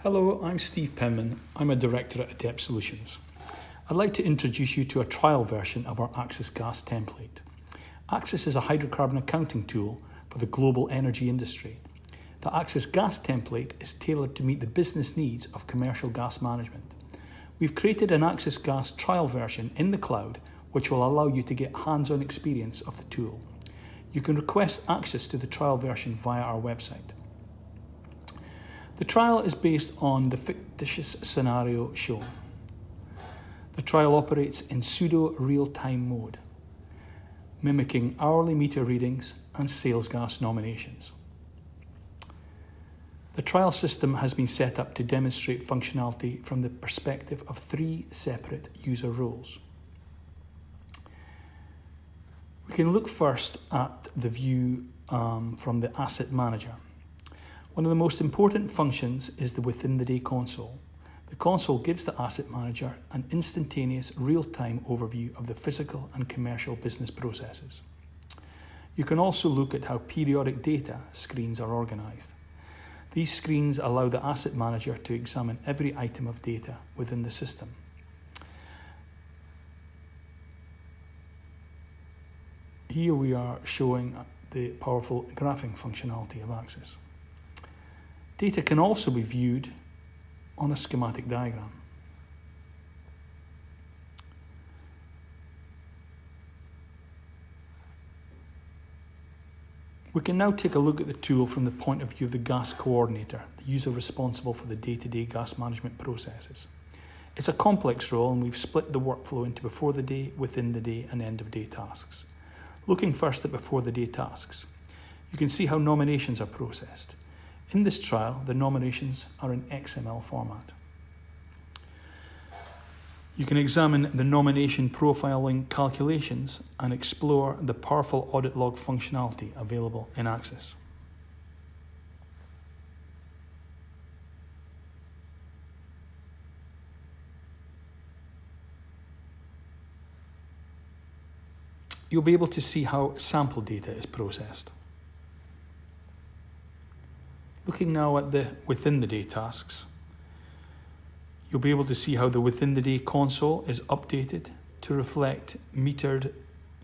Hello, I'm Steve Penman. I'm a director at Adept Solutions. I'd like to introduce you to a trial version of our Axis Gas template. Axis is a hydrocarbon accounting tool for the global energy industry. The Axis Gas template is tailored to meet the business needs of commercial gas management. We've created an Axis Gas trial version in the cloud which will allow you to get hands-on experience of the tool. You can request access to the trial version via our website. The trial is based on the fictitious scenario shown. The trial operates in pseudo real-time mode, mimicking hourly meter readings and sales gas nominations. The trial system has been set up to demonstrate functionality from the perspective of 3 separate user roles. We can look first at the view from the asset manager. One of the most important functions is the within-the-day console. The console gives the asset manager an instantaneous real-time overview of the physical and commercial business processes. You can also look at how periodic data screens are organised. These screens allow the asset manager to examine every item of data within the system. Here we are showing the powerful graphing functionality of Axis. Data can also be viewed on a schematic diagram. We can now take a look at the tool from the point of view of the gas coordinator, the user responsible for the day-to-day gas management processes. It's a complex role, and we've split the workflow into before the day, within the day, and end of day tasks. Looking first at before the day tasks, you can see how nominations are processed. In this trial, the nominations are in XML format. You can examine the nomination profiling calculations and explore the powerful audit log functionality available in Axis. You'll be able to see how sample data is processed. Looking now at the within-the-day tasks, you'll be able to see how the within-the-day console is updated to reflect metered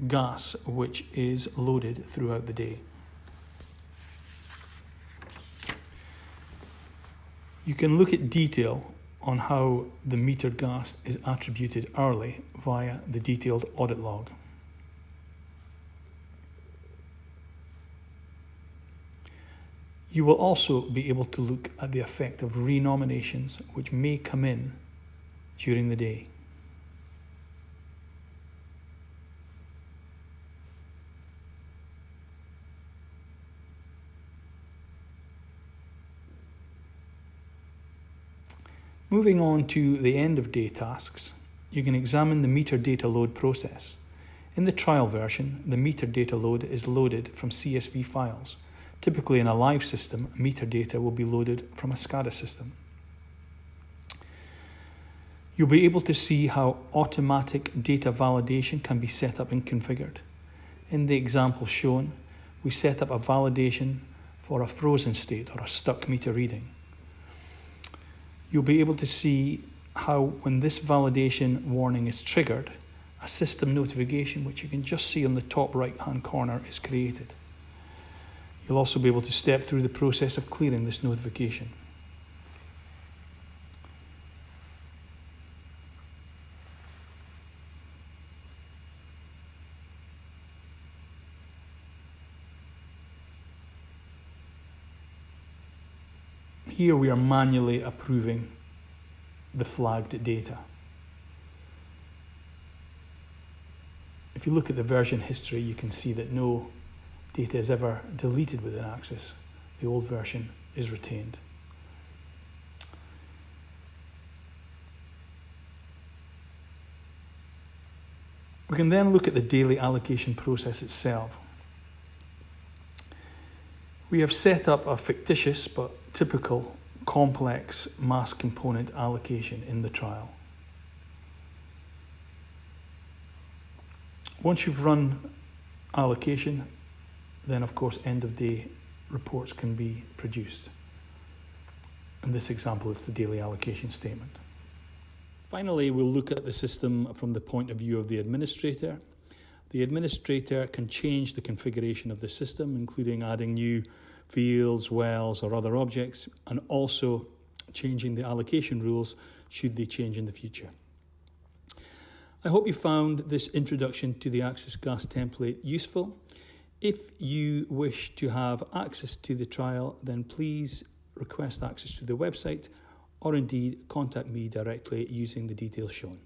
gas which is loaded throughout the day. You can look at detail on how the metered gas is attributed hourly via the detailed audit log. You will also be able to look at the effect of renominations which may come in during the day. Moving on to the end of day tasks, you can examine the meter data load process. In the trial version, the meter data load is loaded from CSV files. Typically in a live system, meter data will be loaded from a SCADA system. You'll be able to see how automatic data validation can be set up and configured. In the example shown, we set up a validation for a frozen state or a stuck meter reading. You'll be able to see how when this validation warning is triggered, a system notification, which you can just see on the top right-hand corner, is created. You'll also be able to step through the process of clearing this notification. Here we are manually approving the flagged data. If you look at the version history, you can see that no data is ever deleted within Axis. The old version is retained. We can then look at the daily allocation process itself. We have set up a fictitious but typical complex mass component allocation in the trial. Once you've run allocation, then of course end of day reports can be produced. In this example, it's the daily allocation statement. Finally, we'll look at the system from the point of view of the administrator. The administrator can change the configuration of the system, including adding new fields, wells, or other objects, and also changing the allocation rules should they change in the future. I hope you found this introduction to the Access Gas template useful. If you wish to have access to the trial, then please request access to the website, or indeed contact me directly using the details shown.